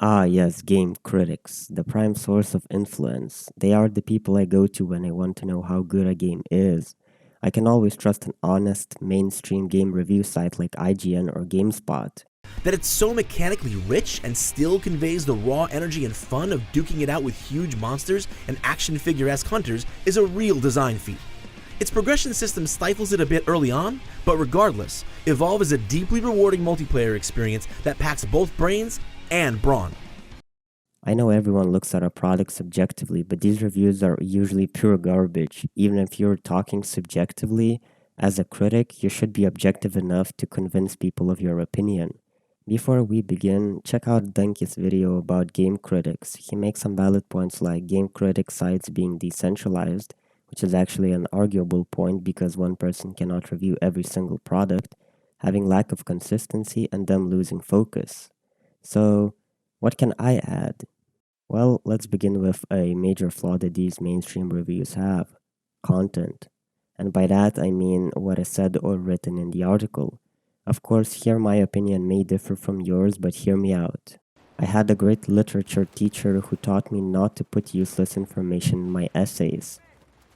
Ah, yes, game critics, the prime source of influence. They are the people I go to when I want to know how good a game is. I can always trust an honest, mainstream game review site like IGN or GameSpot. That it's so mechanically rich and still conveys the raw energy and fun of duking it out with huge monsters and action figure-esque hunters is a real design feat. Its progression system stifles it a bit early on, but regardless, Evolve is a deeply rewarding multiplayer experience that packs both brains and brawn. I know everyone looks at a product subjectively, but these reviews are usually pure garbage. Even if you're talking subjectively, as a critic, you should be objective enough to convince people of your opinion. Before we begin, check out Dunky's video about game critics. He makes some valid points like game critic sites being decentralized, which is actually an arguable point because one person cannot review every single product, having lack of consistency, and them losing focus. So, what can I add? Well, let's begin with a major flaw that these mainstream reviews have: content. And by that, I mean what is said or written in the article. Of course, here my opinion may differ from yours, but hear me out. I had a great literature teacher who taught me not to put useless information in my essays.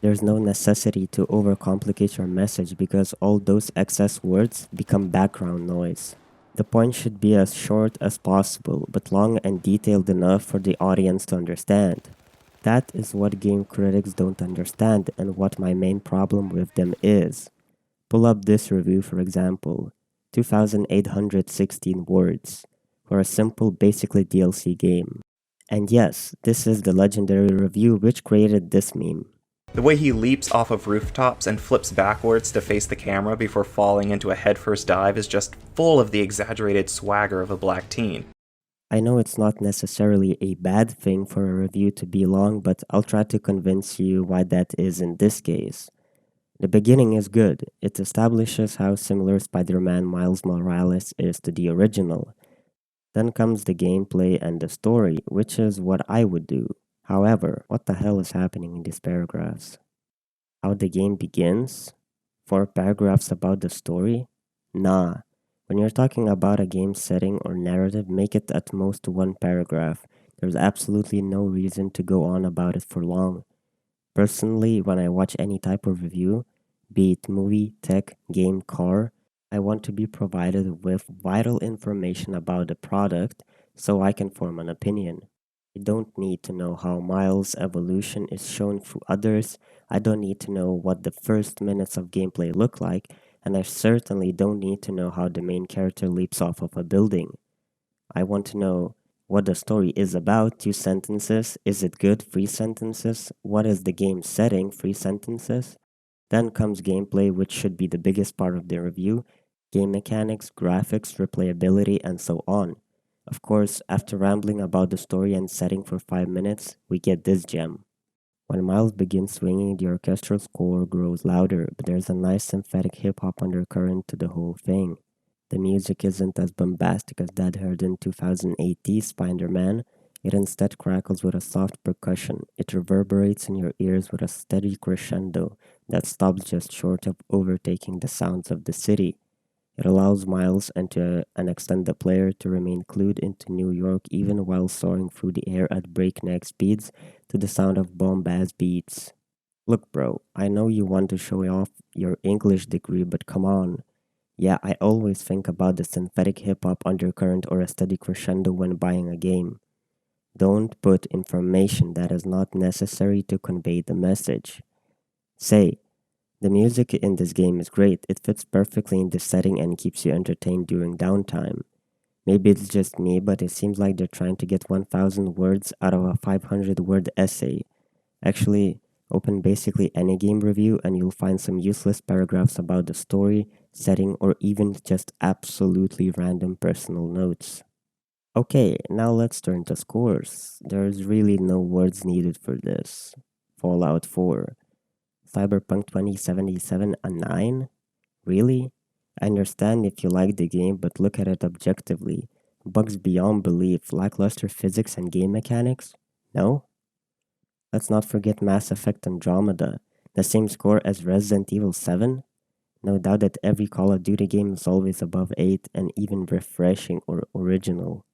There's no necessity to overcomplicate your message because all those excess words become background noise. The point should be as short as possible, but long and detailed enough for the audience to understand. That is what game critics don't understand and what my main problem with them is. Pull up this review, for example: 2,816 words for a simple, basically DLC game. And yes, this is the legendary review which created this meme. The way he leaps off of rooftops and flips backwards to face the camera before falling into a headfirst dive is just full of the exaggerated swagger of a black teen. I know it's not necessarily a bad thing for a review to be long, but I'll try to convince you why that is in this case. The beginning is good. It establishes how similar Spider Man Miles Morales is to the original. Then comes the gameplay and the story, which is what I would do. However, what the hell is happening in these paragraphs? How the game begins? 4 paragraphs about the story? Nah. When you're talking about a game setting or narrative, make it at most 1 paragraph. There's absolutely no reason to go on about it for long. Personally, when I watch any type of review, be it movie, tech, game, car, I want to be provided with vital information about the product so I can form an opinion. I don't need to know how Miles' evolution is shown through others. I don't need to know what the first minutes of gameplay look like, and I certainly don't need to know how the main character leaps off of a building. I want to know what the story is about, 2 sentences. Is it good, 3 sentences? What is the game setting, 3 sentences? Then comes gameplay, which should be the biggest part of the review: game mechanics, graphics, replayability, and so on. Of course, after rambling about the story and setting for 5 minutes, we get this gem. When Miles begins swinging, the orchestral score grows louder, but there's a nice synthetic hip hop undercurrent to the whole thing. The music isn't as bombastic as that heard in 2018's Spider-Man. It instead crackles with a soft percussion. It reverberates in your ears with a steady crescendo that stops just short of overtaking the sounds of the city. It allows Miles and to an extent the player to remain clued into New York even while soaring through the air at breakneck speeds to the sound of bombast beats. Look, bro, I know you want to show off your English degree, but come on. Yeah, I always think about the synthetic hip hop undercurrent or a steady crescendo when buying a game. Don't put information that is not necessary to convey the message. Say, the music in this game is great. It fits perfectly in the setting and keeps you entertained during downtime. Maybe it's just me, but it seems like they're trying to get 1,000 words out of a 500-word essay. Actually, open basically any game review and you'll find some useless paragraphs about the story, setting, or even just absolutely random personal notes. Okay, now let's turn to scores. There's really no words needed for this. Fallout 4. Cyberpunk 2077 a 9? Really? I understand if you like the game, but look at it objectively. Bugs beyond belief, lackluster physics and game mechanics? No? Let's not forget Mass Effect Andromeda. The same score as Resident Evil 7? No doubt that every Call of Duty game is always above 8 and even refreshing or original.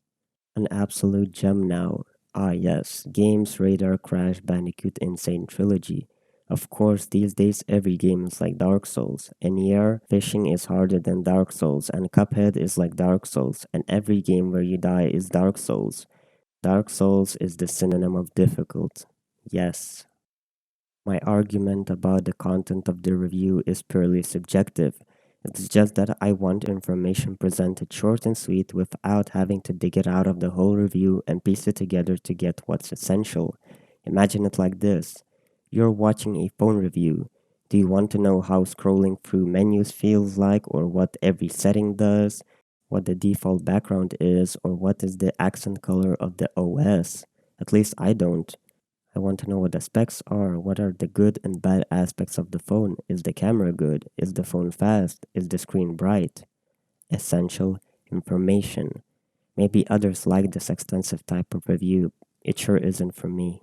An absolute gem now. Ah, yes, Games Radar Crash Bandicoot Insane Trilogy. Of course, these days every game is like Dark Souls, and yeah, fishing is harder than Dark Souls, and Cuphead is like Dark Souls, and every game where you die is Dark Souls. Dark Souls is the synonym of difficult. Yes. My argument about the content of the review is purely subjective. It's just that I want information presented short and sweet without having to dig it out of the whole review and piece it together to get what's essential. Imagine it like this. You're watching a phone review. Do you want to know how scrolling through menus feels like, or what every setting does, what the default background is, or what is the accent color of the OS? At least I don't. I want to know what the specs are. What are the good and bad aspects of the phone? Is the camera good? Is the phone fast? Is the screen bright? Essential information. Maybe others like this extensive type of review. It sure isn't for me.